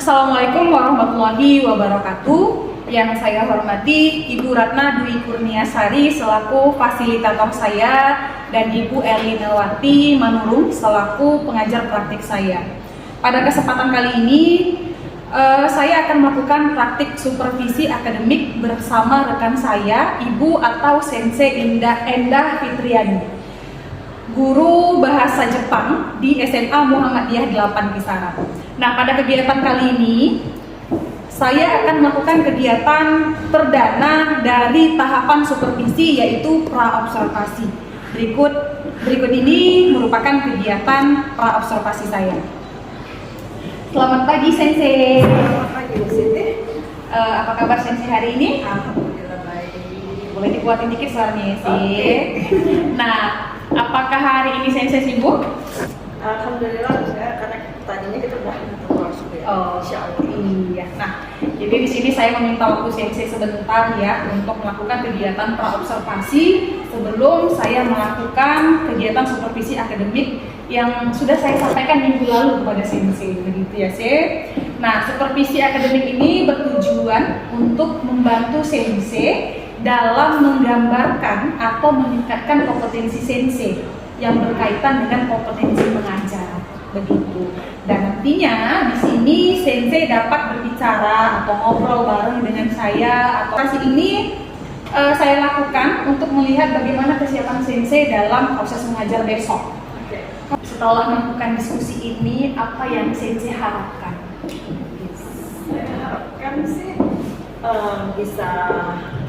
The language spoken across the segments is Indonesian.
Assalamualaikum warahmatullahi wabarakatuh. Yang saya hormati Ibu Ratna Dwi Kurniasari selaku fasilitator saya dan Ibu Erlinawati Manurung selaku pengajar praktik saya. Pada kesempatan kali ini saya akan melakukan praktik supervisi akademik bersama rekan saya, Ibu atau Sensei Endah Fitriani, guru bahasa Jepang di SMA Muhammadiyah 8 Kisaran. Nah, pada kegiatan kali ini saya akan melakukan kegiatan perdana dari tahapan supervisi, yaitu praobservasi. Berikut ini merupakan kegiatan praobservasi saya. Selamat pagi, Sensei. Selamat pagi, Bu Siti. Apa kabar Sensei hari ini? Alhamdulillah baik. Boleh dikuatin dikit suaranya, sih. Oke. Nah, apakah hari ini Sensei sibuk? Alhamdulillah saya karena tadinya kita udah ketemu ya. Oh, Insya Allah. iya. Nah, jadi di sini saya meminta waktu Sensei sebentar ya untuk melakukan kegiatan praobservasi sebelum saya melakukan kegiatan supervisi akademik yang sudah saya sampaikan minggu lalu kepada Sensei, begitu ya, Sensei. Nah, supervisi akademik ini bertujuan untuk membantu Sensei dalam menggambarkan atau meningkatkan kompetensi Sensei yang berkaitan dengan kompetensi mengajar, begitu. Dan nantinya di sini Sensei dapat berbicara atau ngobrol bareng dengan saya. Atau kasih ini saya lakukan untuk melihat bagaimana kesiapan Sensei dalam proses mengajar besok. Setelah melakukan diskusi ini, apa yang Sensei harapkan? Saya harapkan sih bisa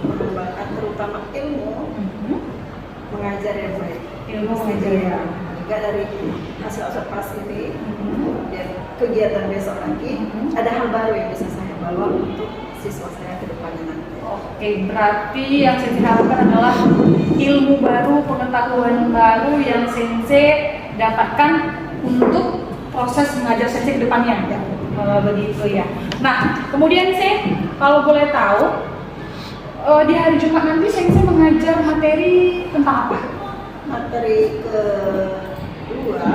mengembangkan terutama ilmu mengajar yang baik. Ilmu mengajar ya. Juga dari hasil observasi ini dan kegiatan besok lagi ada hal baru yang bisa saya bawa untuk siswa saya ke depannya nanti. Oke, berarti yang Sensei harapkan adalah ilmu baru, pengetahuan baru yang Sensei dapatkan untuk proses mengajar Sensei ke depannya. Ya. Begitu ya. Nah, kemudian kalau boleh tahu, di hari Jumat nanti Sensei mengajar materi tentang apa? Materi kedua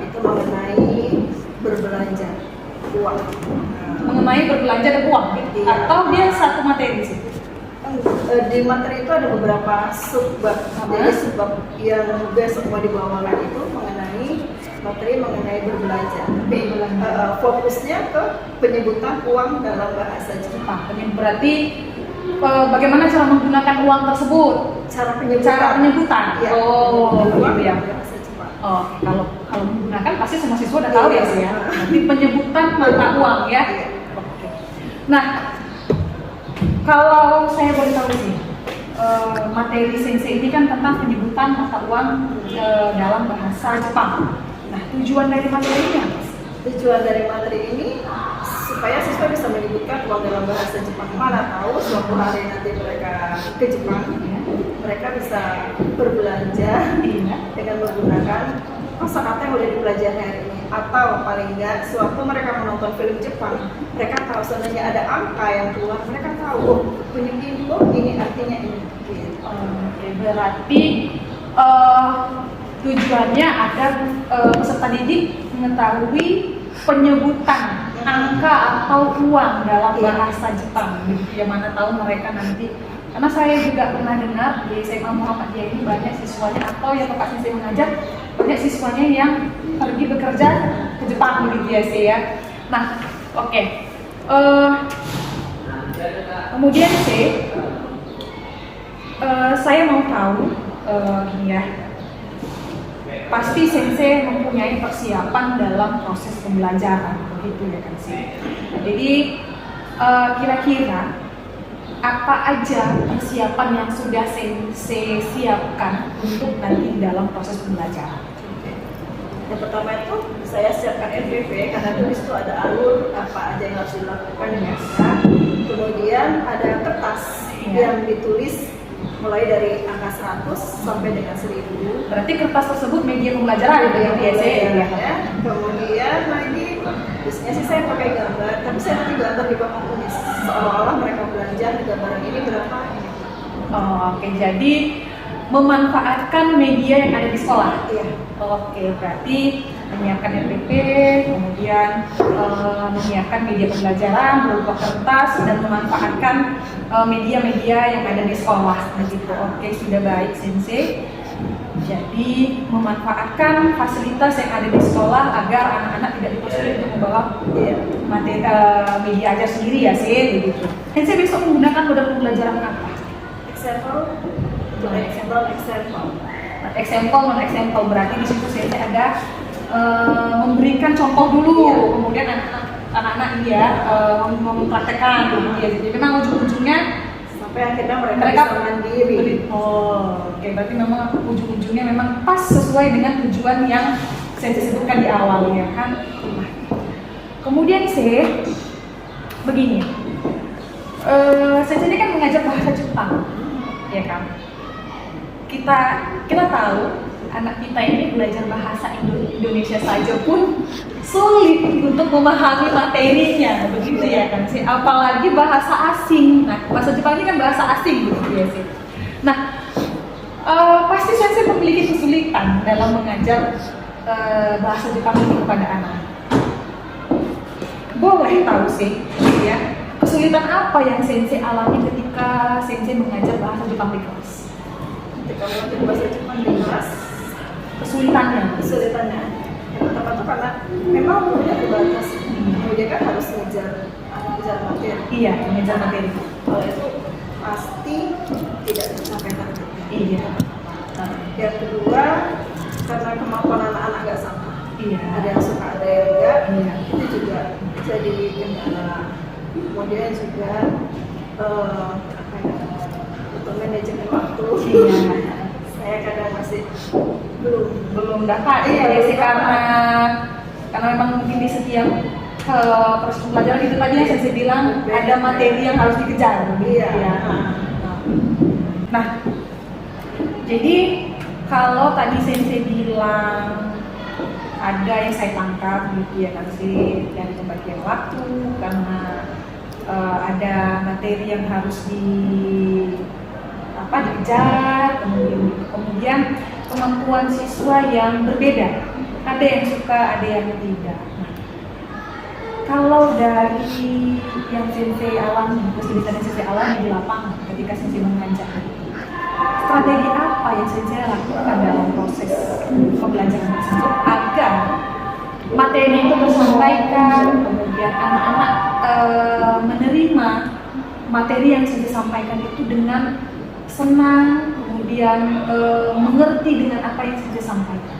itu mengenai berbelanja uang. Mengenai berbelanja dan uang, Iya. atau dia satu materi sih? Di materi itu ada beberapa subbab. Jadi subbab yang besok mau dibawakan itu mengenai berbelanja. Tapi fokusnya ke penyebutan uang dalam bahasa Jepang. Berarti bagaimana cara menggunakan uang tersebut? Cara penyebutan. Ya. Oh, begitu ya. Bahasa Jepang. Oh, kalau menggunakan pasti semua siswa udah tahu ya sih ya. Nanti penyebutan mata uang ya. Iya. Oke. Nah, kalau saya boleh tahu sih, materi Sensei ini kan tentang penyebutan mata uang dalam bahasa Jepang. Nah, tujuan dari materinya? Tujuan dari materi ini supaya siswa bisa menyebutkan uang dalam bahasa Jepang. Mana tahu suatu hari nanti mereka ke Jepang, mereka bisa berbelanja dengan menggunakan kosakata yang udah dipelajari hari ini. Atau paling enggak, sewaktu mereka menonton film Jepang, mereka tahu sebenarnya ada angka yang keluar, mereka tahu bunyi info ini artinya ini. Oke, berarti tujuannya agar peserta didik mengetahui penyebutan angka atau uang dalam bahasa Jepang, yang mana tahu mereka nanti. Karena saya juga pernah dengar di SMA Muhammadiyah ini banyak siswanya atau yang Pak Sensei mengajar, banyak siswanya yang pergi bekerja ke Jepang begitu ya sih ya. Nah, oke. Kemudian saya mau tahu gini ya. Pasti Sensei mempunyai persiapan dalam proses pembelajaran, begitu ya kan sih. Jadi kira-kira apa aja persiapan yang sudah Sensei siapkan untuk nanti dalam proses pembelajaran? Yang pertama itu saya siapkan FVV karena di situ ada alur apa aja yang harus dilakukan ya. Kemudian ada kertas yang ditulis mulai dari angka 100 sampai dengan 1000. Berarti kertas tersebut media pembelajaran ya biasa ya. Kemudian lagi biasanya sih saya pakai gambar, tapi saya nanti gambar di bawah tulis seolah-olah mereka belanja di gambaran ini berapa. Oke, jadi memanfaatkan media yang ada di sekolah. Iya. Oke, berarti menyiapkan RPP, kemudian menyiapkan media pembelajaran berupa kertas dan memanfaatkan media-media yang ada di sekolah. Begitu. Oke, sudah baik Sensei. Jadi memanfaatkan fasilitas yang ada di sekolah agar anak-anak tidak dipersulit untuk membawa materi media ajar sendiri ya sih, begitu. Sensei besok menggunakan modal pembelajaran apa? Example, non example berarti di situ Sensei ada memberikan contoh dulu, kemudian anak-anak ini ya mempraktekkan gitu ya. Jadi memang ujung-ujungnya sampai akhirnya mereka bisa mandiri. Oke, berarti memang ujung-ujungnya memang pas sesuai dengan tujuan yang saya sebutkan di awal ya kan. Kemudian begini, saya ini kan mengajar bahasa Jepang, ya kan. Kita tahu anak kita ini belajar bahasa Indonesia saja pun sulit untuk memahami materinya, begitu ya kan sih. Apalagi bahasa asing. Nah, bahasa Jepang ini kan bahasa asing, begitu ya sih. Nah, pasti saya memiliki kesulitan dalam mengajar bahasa Jepang ini kepada anak. Boleh tahu sih, ya, kesulitan apa yang Sensei alami ketika Sensei mengajar bahasa Jepang di kelas? Ketika mengajar bahasa Jepang di kelas, kesulitannya. Yang pertama tuh karena memang umurnya terbatas, kemudian kan harus mengejar materi. Iya, mengejar materi. Kalau itu pasti tidak tercapai targetnya. Iya. Yang kedua, karena kemampuan anak-anak nggak sama. Iya. Ada yang suka, ada yang enggak. Iya. Itu juga jadi kendala. Kemudian juga untuk manajemen waktu. Iya. Saya kadang masih belum dapat ya sih, karena memang mungkin di setiap proses pembelajaran itu tadi yang saya bilang ada materi yang harus dikejar gitu ya. Nah, jadi kalau tadi Sensei bilang ada yang saya tangkap gitu ya kan sih, dari pembagian waktu karena ada materi yang harus dikejar, kemudian kemampuan siswa yang berbeda, ada yang suka, ada yang tidak. Nah, kalau dari yang Sensei alami, kesulitan yang Sensei alami di lapangan ketika Sensei mengajar, strategi apa yang Sensei lakukan dalam proses pembelajaran tersebut agar materi itu tersampaikan, kemudian anak-anak menerima materi yang Sensei sampaikan itu dengan senang, kemudian mengerti dengan apa yang Sensei sampaikan.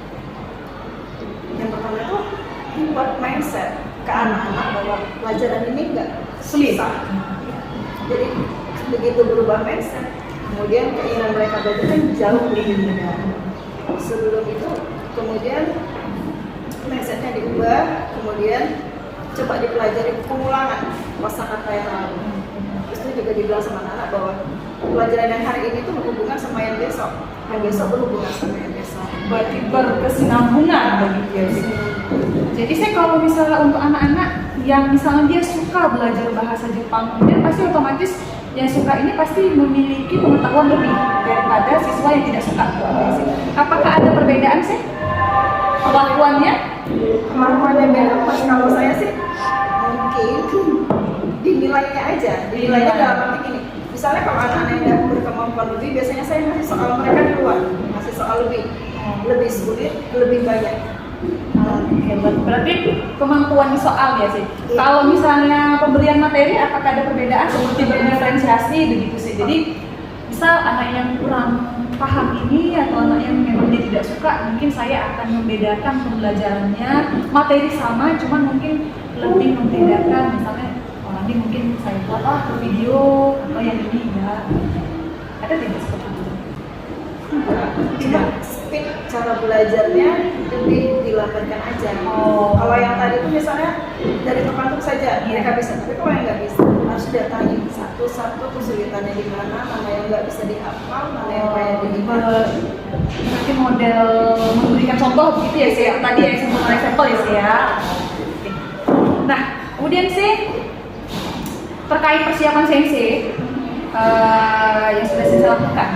Yang pertama itu buat mindset ke anak-anak bahwa pelajaran ini enggak sulit. Jadi begitu berubah mindset, kemudian keinginan mereka belajar kan jauh lebih mudah. Sebelum itu, kemudian mindsetnya diubah, kemudian coba dipelajari pengulangan kosakata yang lalu. Terus itu juga dibilang sama anak bahwa pelajaran yang hari ini tuh berhubungan sama yang besok berhubungan sama yang besok. Berarti berkesinambungan begitu ya sih. Jadi saya kalau misalnya untuk anak-anak yang misalnya dia suka belajar bahasa Jepang, dia pasti otomatis yang suka ini pasti memiliki pengetahuan lebih daripada siswa yang tidak suka. Apakah ada perbedaan sih kelakuannya? Kemampuannya beda. Pas kalau saya sih mungkin dinilainya aja. Dinilainya dalam arti gini. Misalnya kalau anak-anak yang berkemampuan lebih, biasanya saya ngasih soal mereka di luar, ngasih soal lebih sulit, lebih banyak. Berarti kemampuan soal ya sih. Kalau misalnya pemberian materi, apakah ada perbedaan seperti berdiferensiasi begitu sih? Jadi misal anak yang kurang paham ini atau anak yang memang dia tidak suka, mungkin saya akan membedakan pembelajarannya, materi sama, cuman mungkin lebih membedakan misalnya nanti mungkin saya buat video atau yang ini ya. Ada tidak seperti itu? Cuma speed cara belajarnya lebih dilambatkan aja. Kalau yang tadi itu misalnya dari terpantuk saja mereka bisa, tapi kalau yang nggak bisa harus datangi satu-satu kesulitannya di mana yang nggak bisa dihafal, mana yang kayak diingat. Berarti model memberikan contoh begitu ya sih, tadi yang sebutkan example ya sih ya. Nah, kemudian sih terkait persiapan Sensei yang sudah Sensei lakukan,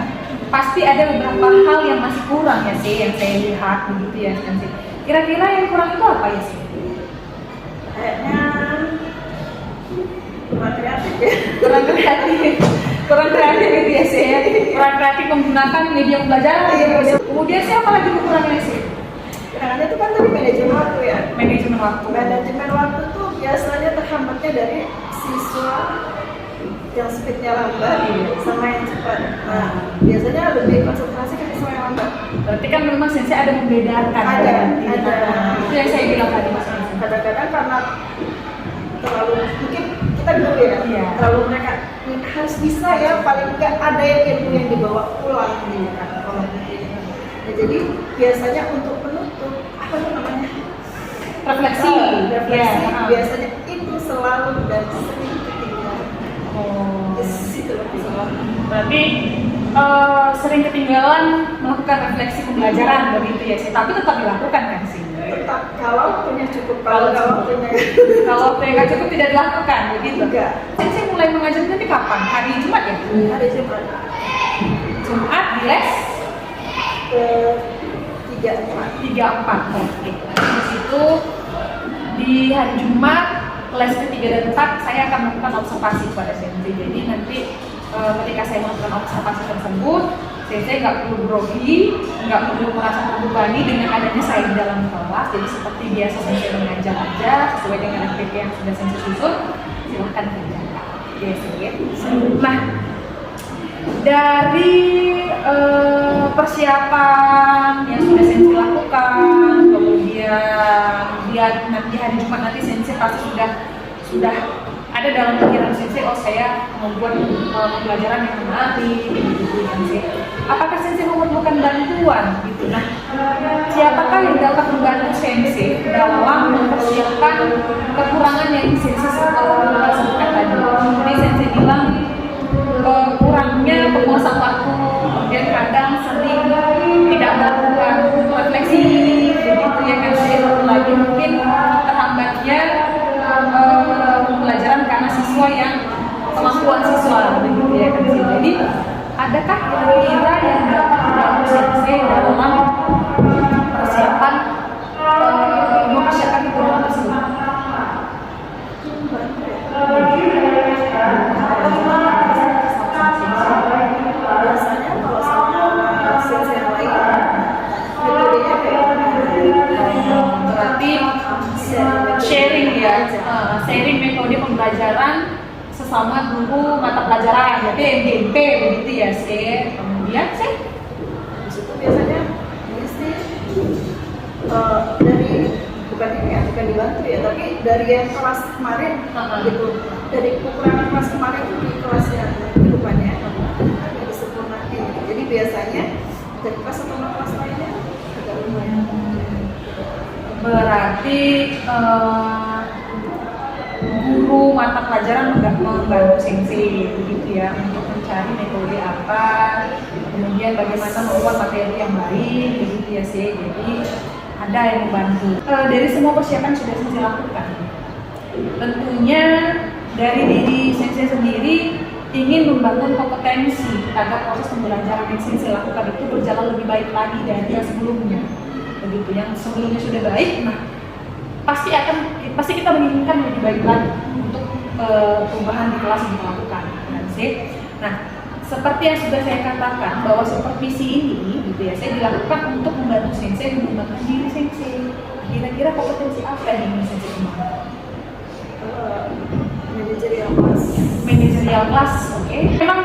pasti ada beberapa hal yang masih kurang ya sih yang saya lihat begitu ya Sensei. Kira-kira yang kurang itu apa ya sih? Kayaknya kurang kreatif ya. Kurang kreatif. Kurang kreatif gitu ya sih ya. Kurang kreatif menggunakan media pembelajaran. Iya. Kemudian sih apa lagi kurangnya sih? Kekurangannya itu kan tadi manajemen waktu ya. Manajemen waktu. Manajemen waktu tuh biasanya terhambatnya dari siswa yang speednya lambat sama yang cepat. Nah, biasanya lebih konsentrasi ke siswa yang lambat. Berarti kan memang sensei ada membedakan. Ada. Itu yang saya bilang tadi mas. Kadang-kadang karena terlalu mungkin kita dulu ya, Iya. terlalu mereka harus bisa ya, paling enggak ada yang ilmu yang dibawa pulang gitu kan kalau begini. Nah, jadi biasanya untuk penutup apa tuh namanya? Refleksi. Refleksi Ya. biasanya itu selalu dan sering ketinggalan. Oh. Itu lebih Berarti sering ketinggalan melakukan refleksi pembelajaran begitu ya sih. Tapi tetap dilakukan kan sih. tetap kalau waktunya cukup, Kalau kalau cukup. waktunya Kalau waktu yang nggak cukup tidak dilakukan begitu. enggak. Sensei mulai mengajar nanti kapan? Hari Jumat ya? Hari Jumat Jumat di les ke 3-4. 3-4. Oke. Terus itu di hari Jumat les ke-3 dan 4 saya akan melakukan observasi kepada sensei. Jadi nanti ketika saya melakukan observasi tersebut, sensei nggak perlu grogi, nggak perlu merasa terbebani dengan adanya saya di dalam kelas. Jadi seperti biasa sensei mengajar aja sesuai dengan SPP yang sudah sensei susun, silahkan kerjakan. Yes, ya. Nah, dari persiapan yang sudah sensei lakukan, kemudian lihat nanti hari Jumat nanti sensei pasti sudah ada dalam pikiran sensei, oh saya membuat pembelajaran yang menarik gitu kan sih. Apakah sensei memerlukan bantuan gitu? Nah, siapakah yang dapat membantu sensei dalam mempersiapkan kekurangan yang sensei sebutkan tadi? Jadi sensei bilang kurangnya penguasaan waktu, kemudian kadang sering tidak melakukan refleksi begitu ya kan sih. Satu lagi mungkin terhambatnya pembelajaran karena siswa yang kemampuan siswa begitu ya kan sih. Jadi adakah kira-kira yang dapat membantu sensei dalam persiapan mempersiapkan kekurangan tersebut? Biasanya kalau sama sensei yang lain metodenya kayak Berarti sharing ya, sharing metode pembelajaran sesama guru mata pelajaran, berarti MGMP begitu ya sih. Kemudian sih di situ biasanya mesti dari bukan ini ya, bukan dibantu ya, tapi dari yang kelas kemarin gitu, dari kekurangan kelas kemarin itu di kelas yang kedepannya agak disempurnakan gitu. Jadi biasanya dari kelas atau kelas lainnya agak lumayan. berarti guru mata pelajaran membantu sensei begitu ya untuk mencari metode apa, kemudian bagaimana membuat materi yang baik begitu ya sih. Jadi ada yang membantu. Dari semua persiapan sudah sensei lakukan. Tentunya dari diri sensei sendiri ingin membangun kompetensi agar proses pembelajaran yang sensei lakukan itu berjalan lebih baik lagi dari yang sebelumnya. Begitu, yang sebelumnya sudah baik, nah pasti kita menginginkan lebih baik lagi untuk perubahan di kelas yang kita lakukan. Nah, seperti yang sudah saya katakan bahwa supervisi ini, gitu ya, saya dilakukan untuk membantu sensei mengembangkan diri sensei. Kira-kira kompetensi apa yang ingin sensei kembangkan? Manajerial kelas, oke. Memang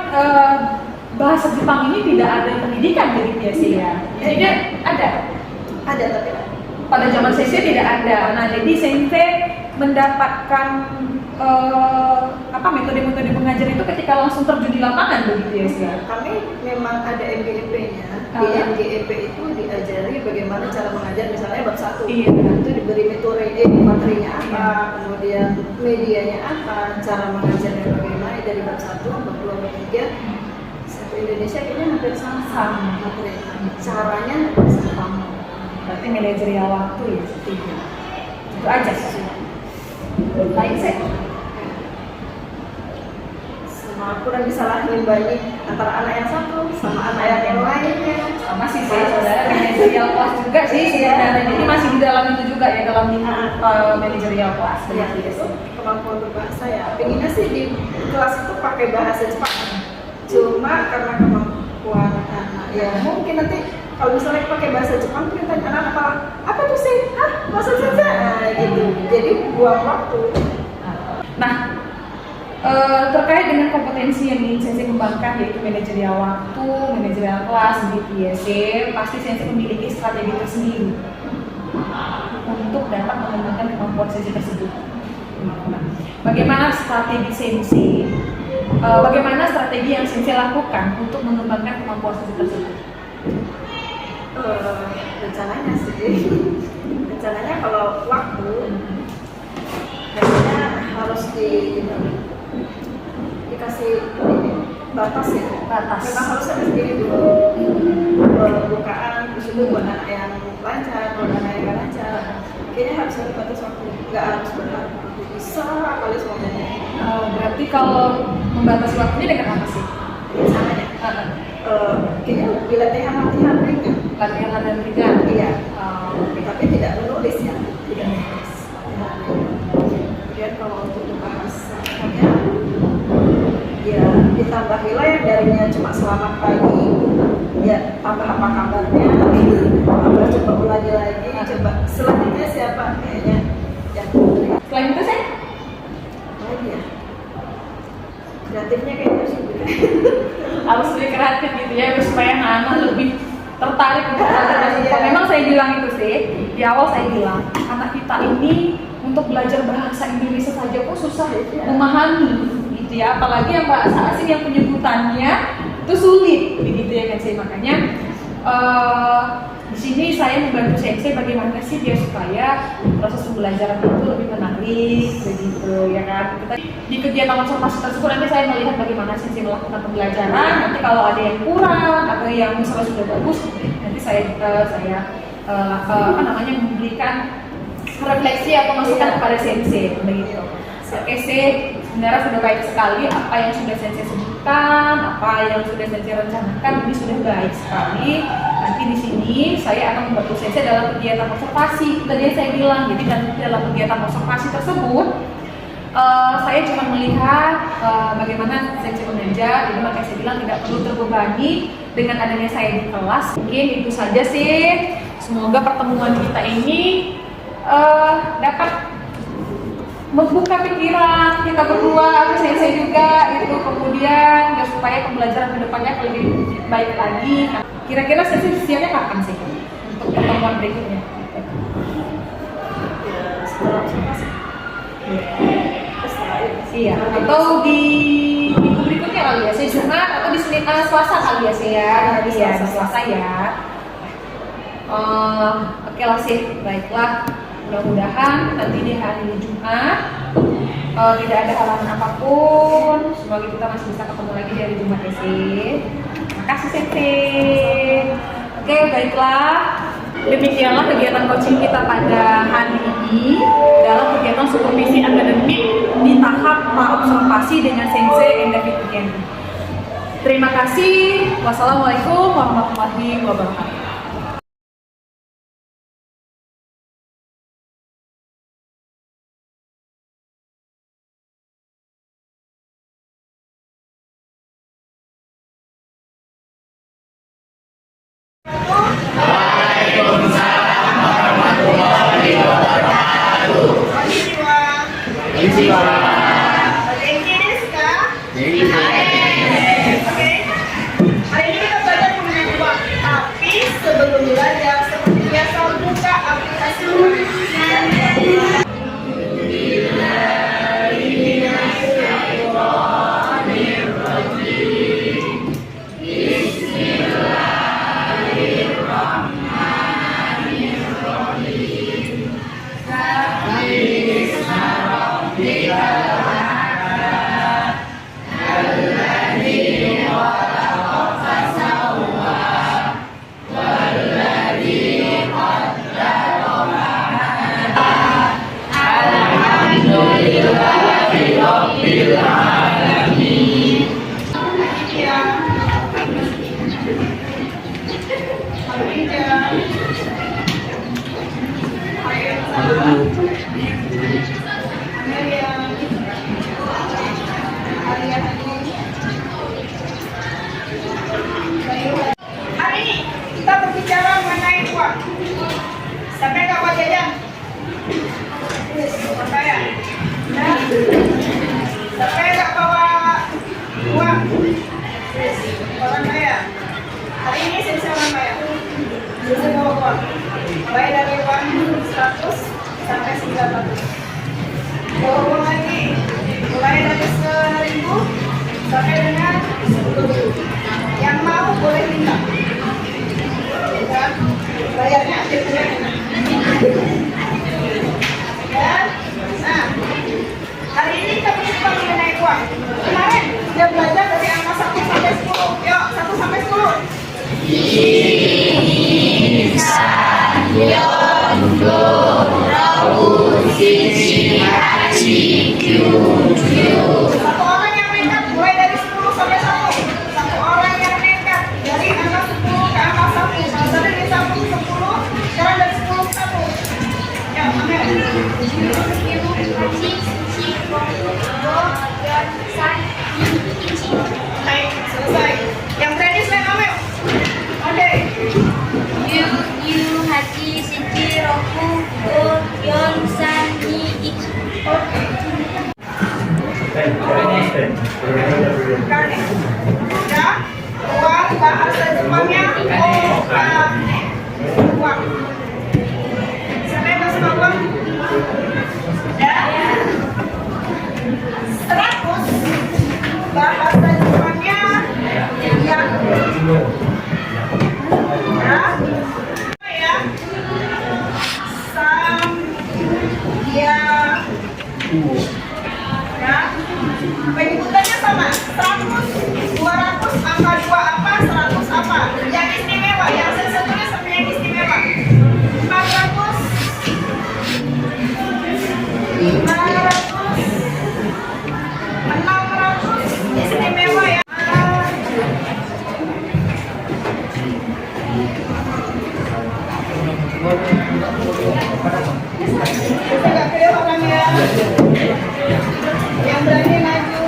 bahasa Jepang ini tidak ada pendidikan jadi biasa ya. Jadi ada tapi pada zaman sensei tidak ada. Nah, jadi sensei mendapatkan metode-metode mengajar itu ketika langsung terjun di lapangan begitu ya sih. kami memang ada MGEP-nya. Di MGEP itu diajari bagaimana cara mengajar, misalnya bab 1. Iya. Itu diberi metode materinya apa, kemudian medianya apa, cara mengajarnya bagaimana dari bab 1, bab 2, bab 3. Satu Indonesia kayaknya hampir sama materinya. Caranya sama. Berarti manajerial waktu ya seperti itu. Itu aja sih. Lain sih. kurang bisa lah ngimbangi antara anak yang satu sama anak yang lainnya. Sama sih saudara manajerial kelas juga sih sebenarnya. Jadi masih di dalam itu juga ya, dalam manajerial kelas. Ya, itu kemampuan berbahasa ya. Pengennya sih di kelas itu pakai bahasa Jepang. Cuma karena kemampuan anak ya mungkin nanti kalau misalnya pakai bahasa Jepang perintah anak apa tuh sih? Hah? Bahasa saja? Nah, gitu. Jadi buang waktu. Nah, terkait dengan kompetensi yang ingin Sensei kembangkan yaitu manajerial waktu, manajerial kelas, BPSC, pasti Sensei memiliki strategi tersendiri untuk dapat mengembangkan kemampuan Sensei tersebut. Nah, bagaimana strategi Sensei? Bagaimana strategi yang Sensei lakukan untuk mengembangkan kemampuan Sensei tersebut? Rencananya sih, rencananya kalau waktu kayaknya harus dikasih batas ya. Batas. Memang harus ada sendiri dulu bukaan, terus itu buat anak yang lancar, buat anak yang nggak lancar. Kayaknya harus ada batas waktu, nggak harus berhari-hari bisa kali semuanya. Berarti kalau membatasi waktunya dengan apa sih? Rencananya, kayaknya lebih latihan ringan. Latihan ringan. Iya. Oke. Tapi tidak menulis ya, tidak menulis. Kemudian kalau untuk bahasanya ya ditambahilah yang darinya cuma selamat pagi ya tambah apa kabarnya tambah coba ulangi lagi coba selanjutnya siapa kayaknya ya. Selain itu sih Lagi ya kreatifnya kayaknya harus lebih kreatif gitu ya supaya anak-anak lebih tertarik untuk belajar. Iya. Memang saya bilang itu sih di awal saya bilang anak kita ini untuk belajar bahasa Indonesia saja kok susah memahami gitu ya, apalagi yang bahasa asing yang penyebutannya itu sulit begitu ya kan. Saya makanya di sini saya membantu Sensei bagaimana sih biar supaya proses pembelajaran itu lebih menarik begitu ya kan. Kita di kegiatan observasi tersebut nanti saya melihat bagaimana Sensei melakukan pembelajaran. Nanti kalau ada yang kurang atau yang misalnya sudah bagus, nanti saya memberikan refleksi atau masukan kepada Sensei begitu. Oke sih, sebenarnya sudah baik sekali apa yang sudah Sensei sebutkan, apa yang sudah Sensei rencanakan ini sudah baik sekali. Nanti di sini saya akan membantu Sensei dalam kegiatan observasi. Tadi saya bilang, jadi nanti dalam kegiatan observasi tersebut saya cuma melihat bagaimana Sensei mengajar. Jadi makanya saya bilang tidak perlu terbebani dengan adanya saya di kelas. Mungkin itu saja sih. Semoga pertemuan kita ini dapat membuka pikiran kita berdua, Sensei juga itu, kemudian ya, supaya pembelajaran kedepannya lebih baik lagi. Kira-kira Sensei siapnya kapan sih untuk pertemuan berikutnya? ya setelah observasi Iya, atau di minggu berikutnya kali ya, saya Jumat atau di Senin, Selasa kali ya saya di Selasa ya. Oke lah sih, baiklah. Mudah-mudahan nanti di hari Jumat tidak ada halangan apapun. Semoga kita masih bisa ketemu lagi di hari Jumat ya sih. Makasih Sensei. Oke, baiklah. Demikianlah kegiatan coaching kita pada hari ini dalam kegiatan supervisi akademik di tahap praobservasi dengan Sensei Enda Fitri. Terima kasih. Wassalamualaikum warahmatullahi wabarakatuh. Oke. Hari ini kita belajar mengenai dua apis Hari ini kita berbicara mengenai uang. Sampai nggak Pak Jajan? Sampai ya? Sampai nggak bawa uang? Orang kaya. Hari ini saya orang kaya. Saya bawa uang. Mulai dari uang 100 sampai 900. Bawa uang lagi. Mulai dari 1.000 sampai dengan 10.000. Yang mau boleh minta. Ya, bayarnya akhirnya. Ya, nah, hari ini kita berbicara mengenai uang. Kemarin dia belajar dari angka 1 sampai 10. Yuk, 1 sampai 10. Satu orang yang nekat mulai dari 10 sampai 1. Satu orang yang nekat dari angka 10 ke angka 1. Kalau dari 1 ke 10, sekarang dari 10 ke 1. Ya, Amel. Baik, selesai. Yang berani selain Amel. Oke. Kane. Ya, uang bahasa Jepangnya okane. Uang. Siapa yang tahu sama uang? Ya. 100 bahasa Jepangnya yen. Ya. Ya. Ya. Penyebutannya sama, 100, 200, angka 2 apa, 100 apa. Yang istimewa, yang saya tulis sama yang istimewa. 400, 500, 600, istimewa ya. Agak kecil orangnya. Yang berani maju.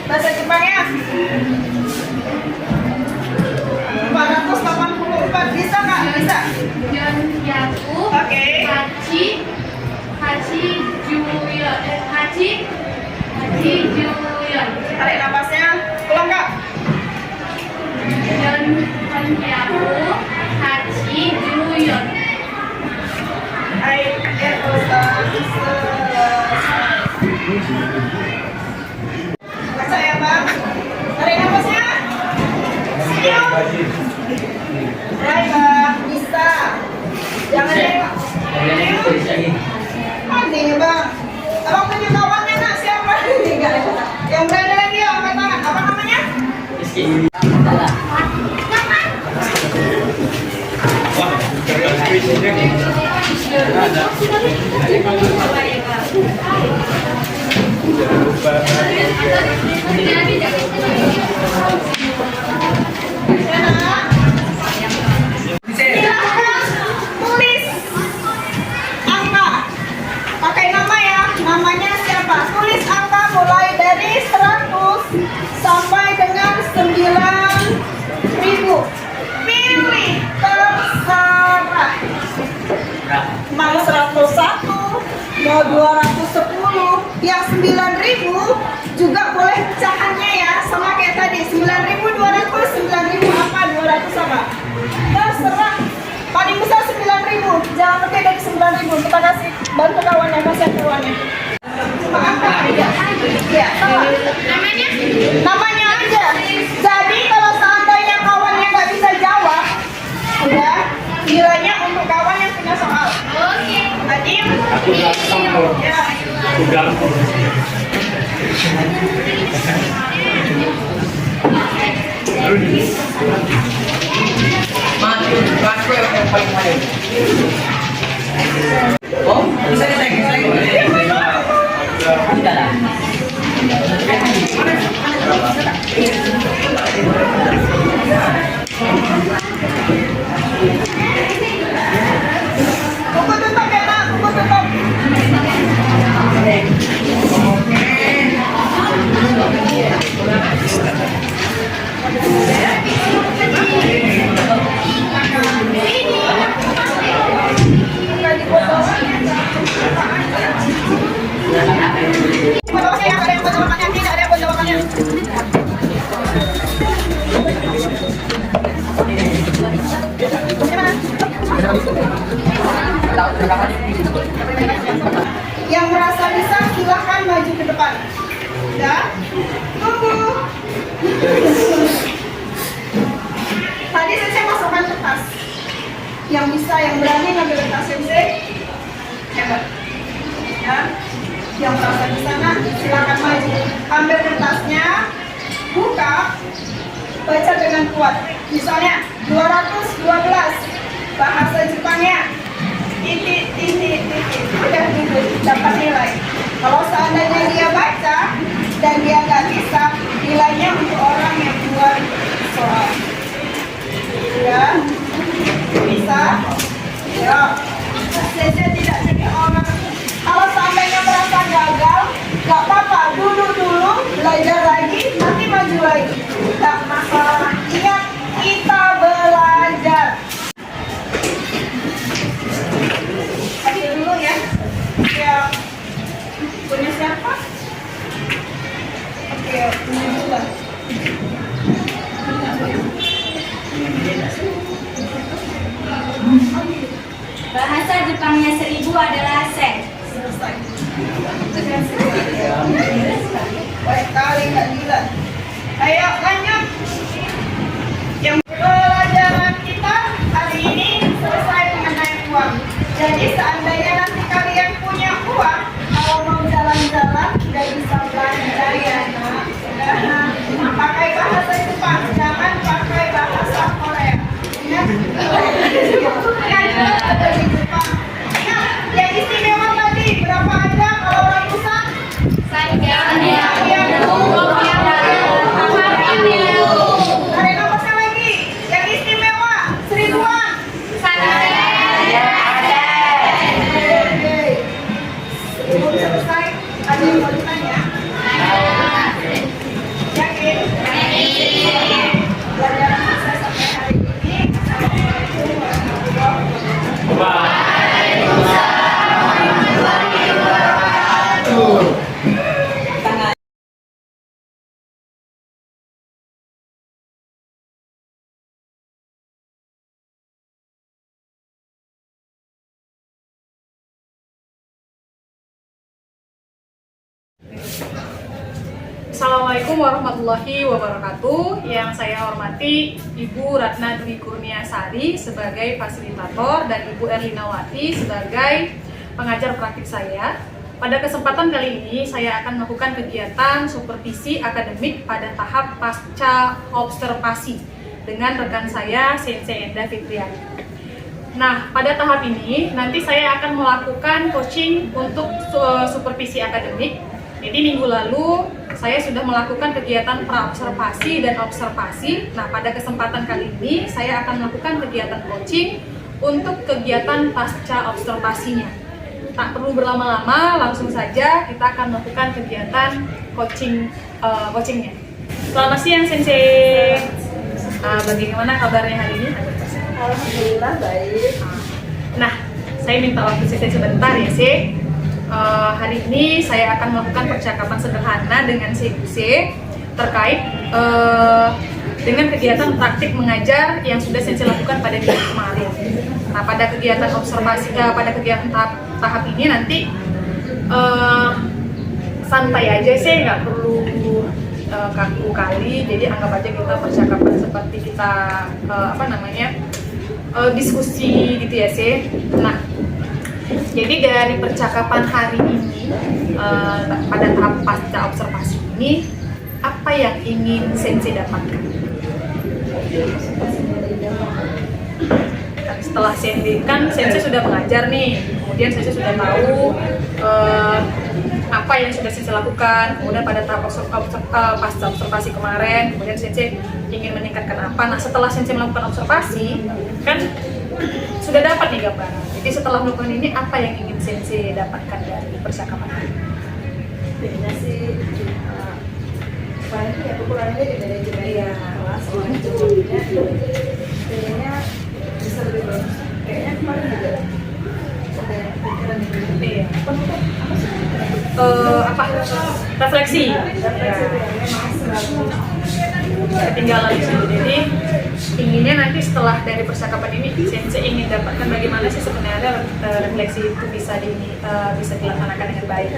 Bahasa Jepangnya 484. Bisa nggak? Bisa. Oke. Tarik napasnya. Pulang nggak? Baca ya Bang. Tarik napasnya. Siap. Baik Bang. Bisa. Jangan nengok. Nantinya Bang. Abang punya kawannya nak siapa? Yang berani lagi ya angkat tangan. Apa namanya? Silakan tulis angka. Pakai nama ya. Namanya siapa? Tulis angka mulai dari 100 sampai dengan 9.000. Pilih terserah. Mau 101, mau 210, yang 9.000 juga boleh pecahannya ya, sama kayak tadi 9.200, 9.000 apa, 200 apa. Terserah. Paling besar 9.000, jangan lebih dari 9.000. Kita kasih bantu kawannya, kasih kawannya. Cuma angka aja. Ya, namanya aja. Jadi kalau seandainya kawannya nggak bisa jawab, udah nilainya untuk kawan yang punya soal. Oke. Adil. Ya. Oh, bisa kita lah. Buku tutup ya nak, buku tutup. Jawabannya ada yang jawabannya tidak ada yang jawabannya. Yang merasa bisa silahkan maju ke depan. Ya, tunggu. Tadi saya masukkan kertas. Yang bisa, yang berani ngambil kertas sensei, hebat. Ya, yang merasa di sana silakan maju. Ambil kertasnya, buka, baca dengan kuat. Misalnya 212 bahasa Jepangnya. Titik, titik, titik. Udah gitu, dapat nilai. Kalau seandainya dia baca dan dia nggak bisa, nilainya untuk orang yang buat soal. Ya, bisa. Ya, saya tidak jadi orang. Kalau seandainya merasa gagal, nggak apa-apa. Dulu belajar lagi, nanti maju lagi. Nggak masalah. Ingat, kita belajar. Ambil dulu ya. Ya, punya siapa? Oke, punya juga. Bahasa Jepangnya 1000 adalah sen. Selesai. Baik kali Kak Dila. Ayo lanjut. Yang pelajaran kita hari ini selesai mengenai uang. Jadi seandainya nanti kalian punya uang, kalau mau jalan-jalan tidak bisa belanja ya nak. Nah, pakai bahasa Jepang, jangan pakai bahasa Korea. Ingat? Ada di Jepang. Nah, yang istimewa tadi berapa aja kalau ratusan? Ada nomornya lagi. Yang istimewa seribuan. Oke. Sebelum selesai, ada yang mau ditanya? Yakin? Pelajaran saya sampai hari ini. Assalamualaikum warahmatullahi wabarakatuh. Assalamualaikum warahmatullahi wabarakatuh. Yang saya hormati Ibu Ratna Dwi Kurniasari sebagai fasilitator dan Ibu Erlinawati sebagai pengajar praktik saya. Pada kesempatan kali ini saya akan melakukan kegiatan supervisi akademik pada tahap pasca observasi dengan rekan saya Sensei Enda Fitriani. Nah, pada tahap ini nanti saya akan melakukan coaching untuk supervisi akademik. Jadi minggu lalu saya sudah melakukan kegiatan praobservasi dan observasi. Nah, pada kesempatan kali ini saya akan melakukan kegiatan coaching untuk kegiatan pasca observasinya. Tak perlu berlama-lama, langsung saja kita akan melakukan kegiatan coachingnya. Selamat siang Sensei. Bagaimana kabarnya hari ini? Alhamdulillah baik. Nah, saya minta waktu Sensei sebentar ya, Sensei. Hari ini saya akan melakukan percakapan sederhana dengan Sensei terkait dengan kegiatan praktik mengajar yang sudah Sensei lakukan pada minggu kemarin. Nah, pada kegiatan observasi, pada kegiatan tahap ini nanti santai aja sih, nggak perlu kaku kali. Jadi anggap aja kita percakapan seperti kita diskusi gitu ya sih. Nah, Jadi dari percakapan hari ini pada tahap pasca observasi ini, apa yang ingin Sensei dapatkan? Setelah Sensei sudah mengajar nih, kemudian Sensei sudah tahu apa yang sudah Sensei lakukan, kemudian pada tahap pasca observasi kemarin, kemudian Sensei ingin meningkatkan apa. Nah, setelah Sensei melakukan observasi, kan sudah dapat nih gambaran. Jadi setelah melakukan ini, apa yang ingin Sensei dapatkan dari percakapan hari ini? Kayaknya sih paling ya kekurangannya di manajemen kelas, manajemennya kayaknya bisa lebih bagus. Kayaknya kemarin juga ada pikiran gitu. Iya. Apa sih? Apa? Refleksi. Refleksi itu yang memang selalu Ketinggalan di situ. Jadi inginnya nanti setelah dari percakapan ini, Sensei ingin dapatkan bagaimana sih sebenarnya refleksi itu bisa dilaksanakan dengan baik.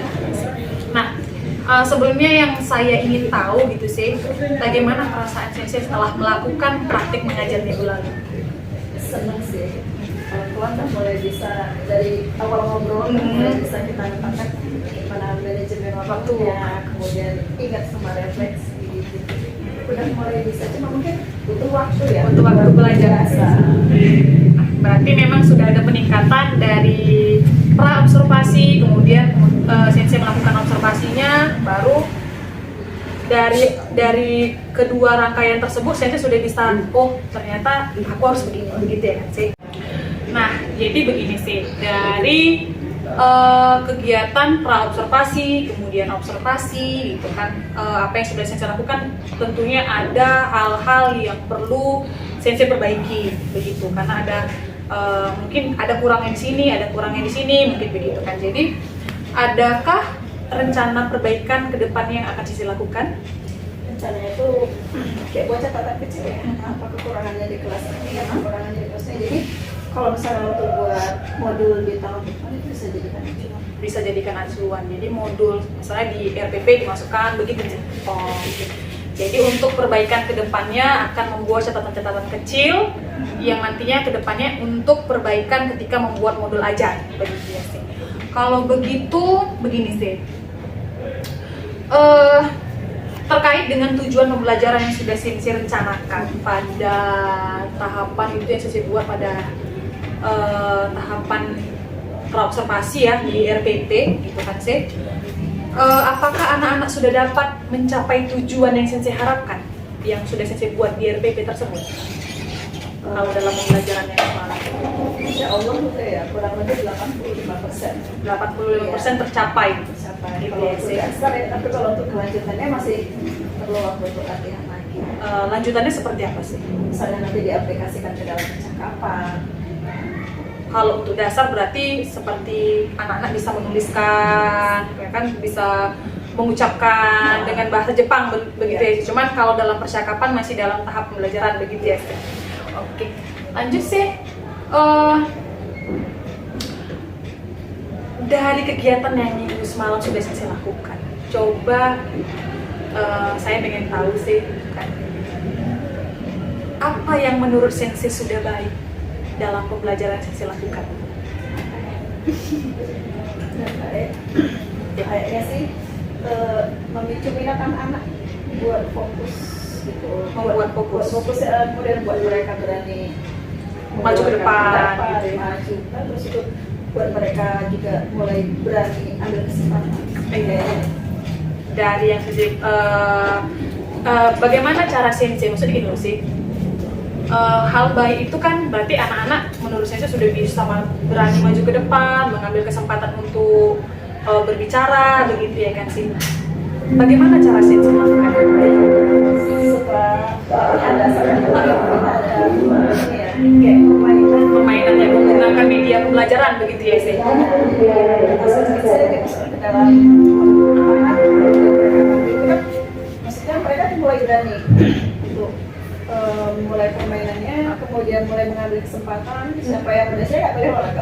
Nah, sebelumnya yang saya ingin tahu gitu sih, bagaimana perasaan Sensei setelah melakukan praktik mengajar minggu lalu? seneng sih. Kelas kan mulai bisa dari awal ngobrol mulai bisa kita letakkan mana manajemen waktunya, kemudian ingat sama refleksi gitu. Udah mulai bisa, cuma mungkin butuh waktu ya. Butuh waktu belajar. Berarti memang sudah ada peningkatan dari pra observasi, kemudian Sensei melakukan observasinya, baru dari kedua rangkaian tersebut Sensei sudah bisa, oh ternyata aku harus begini, begitu ya kan sih. Nah, jadi begini sih, dari kegiatan pra observasi, kemudian observasi gitu kan, apa yang sudah Sensei lakukan, tentunya ada hal-hal yang perlu Sensei perbaiki begitu, karena ada mungkin ada kurangnya di sini, ada kurangnya di sini, mungkin begitu kan. Jadi adakah rencana perbaikan ke depannya yang akan Sensei lakukan? Rencananya itu kayak bocah tatap kecil ya, apa kekurangannya di kelas ini, apa kekurangannya di kelasnya. Jadi kalau misalnya untuk buat modul di tahun depan itu bisa jadikan acuan. Bisa jadikan acuan. Jadi modul misalnya di RPP dimasukkan begitu. Oh, gitu. Jadi untuk perbaikan ke depannya akan membuat catatan-catatan kecil yang nantinya ke depannya untuk perbaikan ketika membuat modul ajar begitu ya sih. Kalau begitu begini sih. Terkait dengan tujuan pembelajaran yang sudah Sensei rencanakan pada tahapan itu yang Sensei buat pada tahapan praobservasi ya di RPP gitu kan sih. Apakah anak-anak sudah dapat mencapai tujuan yang Sensei harapkan yang sudah Sensei buat di RPP tersebut? Kalau dalam pembelajaran yang semalam, Insya Allah udah ya kurang lebih 85%. 85% tercapai. Gitu kalau untuk dasar ya, tapi kalau untuk kelanjutannya masih perlu waktu untuk latihan lagi. Lanjutannya seperti apa sih? Misalnya nanti diaplikasikan ke dalam percakapan. Kalau untuk dasar berarti seperti anak-anak bisa menuliskan, ya kan, bisa mengucapkan dengan bahasa Jepang begitu ya. Cuman kalau dalam percakapan masih dalam tahap pembelajaran begitu ya. Oke, lanjut sih. Dari kegiatan yang minggu semalam sudah Sensei lakukan, coba saya pengen tahu sih kan, apa yang menurut Sensei sudah baik dalam pembelajaran Sensei lakukan? Kayaknya sih memicu minat anak-anak buat fokus gitu, Membuat fokus. Kemudian buat mereka berani Maju ke depan, gitu ya. maju, terus itu buat mereka juga mulai berani ambil kesempatan. Dari yang Sensei, bagaimana cara Sensei, maksudnya gini loh sih, hal baik itu kan berarti anak-anak menurut Sensei sudah bisa berani maju ke depan, mengambil kesempatan untuk berbicara begitu ya kan sih. Bagaimana cara Sensei melakukan yang baik? Setelah ada ini ya, kayak Permainan yang menggunakan media pembelajaran begitu ya sih. Maksudnya mereka mulai berani untuk mulai permainannya, kemudian mulai mengambil kesempatan. Siapa yang berani, saya nggak boleh olahraga,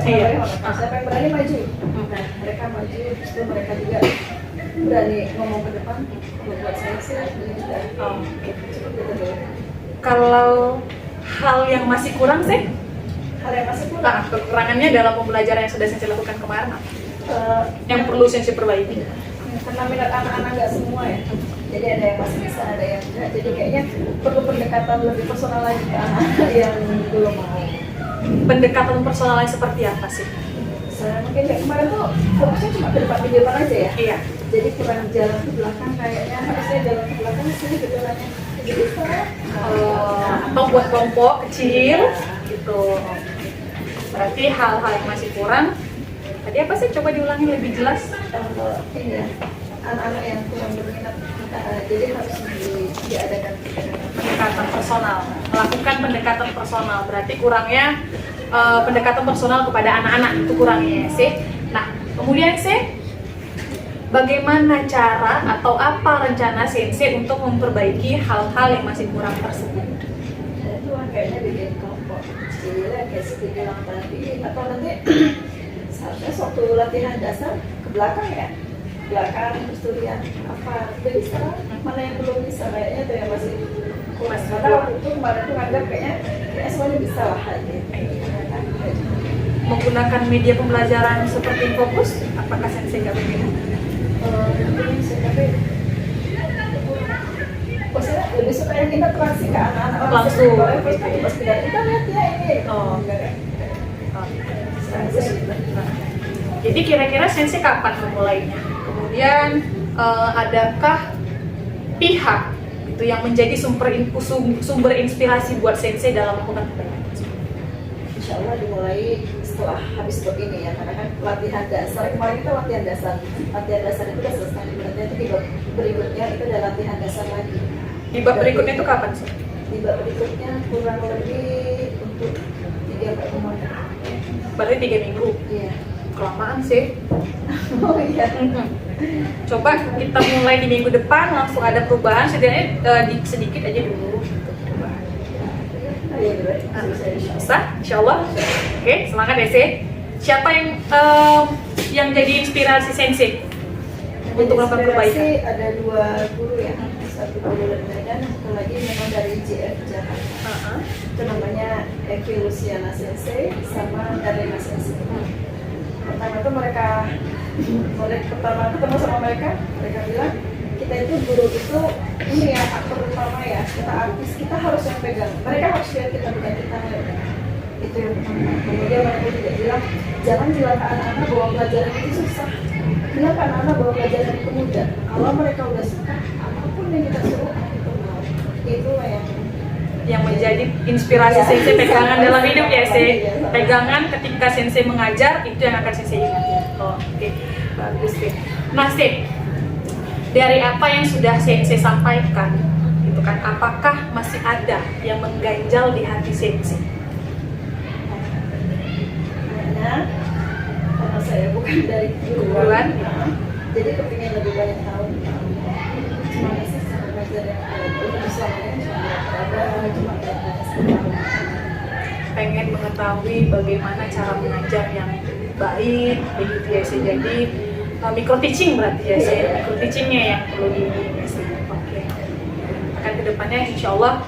siapa yang berani maju. Nah, mereka maju, terus itu mereka juga berani ngomong ke depan. Buat saya sih juga. Oke. Kalau hal yang masih kurang sih? hal yang masih kurang. Kekurangannya dalam pembelajaran yang sudah Sensei lakukan kemarin apa? Yang perlu Sensei perbaiki? Karena minat anak-anak nggak semua ya, jadi ada yang masih bisa, ada yang enggak, jadi kayaknya perlu pendekatan lebih personal lagi ke anak yang belum mau. Pendekatan personalnya seperti apa sih? Saya mungkin kayak kemarin tuh fokusnya cuma ke depan aja ya, Iya. jadi kurang jalan ke belakang, kayaknya harusnya jalan ke belakang sih jalannya jadi bisa. Atau buat kelompok kecil gitu. Berarti hal-hal yang masih kurang. Tadi apa sih? Coba diulangi lebih jelas. Ini ya, anak-anak yang kurang berminat, jadi harus diadakan Pendekatan personal, melakukan pendekatan personal. Berarti kurangnya pendekatan personal kepada anak-anak itu kurangnya sih. Nah, kemudian sih, bagaimana cara atau apa rencana Sensei untuk memperbaiki hal-hal yang masih kurang tersebut? Itu kayaknya bikin kelompok kecil kayak seperti bilang tadi, atau nanti seharusnya suatu latihan dasar ke belakang ya, belakang terus tulisan apa jadi sekarang mana yang belum bisa, kayaknya itu yang masih kurang. Karena waktu itu kemarin tuh nganggap kayaknya semuanya bisa lah aja. Menggunakan media pembelajaran seperti Infocus, apakah Sensei nggak berbeda? Mungkin sih, tapi maksudnya lebih suka yang interaksi ke anak-anak Langsung. Pas kita lihat ya ini. Oh. Jadi kira-kira Sensei kapan memulainya? Kemudian adakah pihak itu yang menjadi sumber inspirasi buat Sensei dalam melakukan kebaikan? Insya Allah dimulai setelah habis bab ini ya, karena kan latihan dasar kemarin kita latihan dasar itu udah selesai, berarti itu di bab berikutnya itu ada latihan dasar lagi. Di bab berikutnya itu kapan sih? Di bab berikutnya kurang lebih untuk 3-4 minggu. Berarti 3 minggu. Iya. Kelamaan sih. Oh iya. Coba kita mulai di minggu depan langsung ada perubahan, setidaknya sedikit aja dulu. Oh iya betul. Bisa, insya Allah. Oke, semangat ya sih. Siapa yang jadi inspirasi Sensei untuk melakukan perbaikan? Ada 2 guru ya, satu guru dari Medan, satu lagi memang dari JF Jakarta. Itu namanya Eki Luciana Sensei sama Darlena Sensei. Pertama tuh mereka pertama ketemu sama mereka bilang kita itu guru itu ini ya aktor utama ya, kita artis, kita harus yang pegang, mereka harus lihat kita bukan kita mereka. Itu yang pertama. Kemudian mereka juga bilang jangan bilang ke anak-anak bahwa pelajaran itu susah, bilang ke anak-anak bahwa pelajaran itu mudah. Kalau mereka udah suka, apapun yang kita suruh itu mau. Itu yang menjadi inspirasi Sensei pegangan dalam hidup ya sih. Pegangan ketika Sensei mengajar itu yang akan Sensei ingat. Oke, bagus sih. Nah sih, dari apa yang sudah Sensei sampaikan, gitu kan, apakah masih ada yang mengganjal di hati Sensei? Karena saya bukan dari Guruan, jadi kepingin lebih banyak tahu. Cuma sih cara belajar yang lebih selama pengen mengetahui bagaimana cara mengajar yang baik, begitu ya sih. Jadi micro teaching berarti ya sih, micro teachingnya yang perlu di sih. Oke. Akan kedepannya insya Allah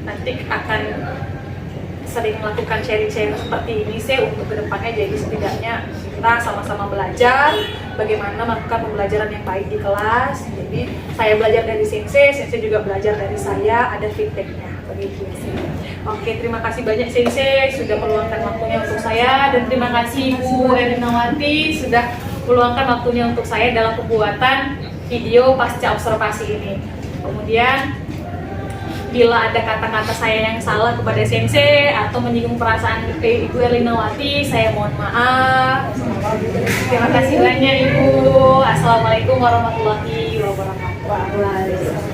nanti akan sering melakukan sharing-sharing seperti ini sih untuk kedepannya, jadi setidaknya kita sama-sama belajar bagaimana melakukan pembelajaran yang baik di kelas. Jadi saya belajar dari Sensei juga belajar dari saya, ada feedbacknya begitu sih. Oke, terima kasih banyak Sensei sudah meluangkan waktunya untuk saya, dan terima kasih Bu Erinawati sudah meluangkan waktunya untuk saya dalam pembuatan video pasca observasi ini. Kemudian bila ada kata-kata saya yang salah kepada Sensei atau menyinggung perasaan Ibu Erinawati, saya mohon maaf. Terima kasih banyak Ibu. Assalamualaikum warahmatullahi wabarakatuh.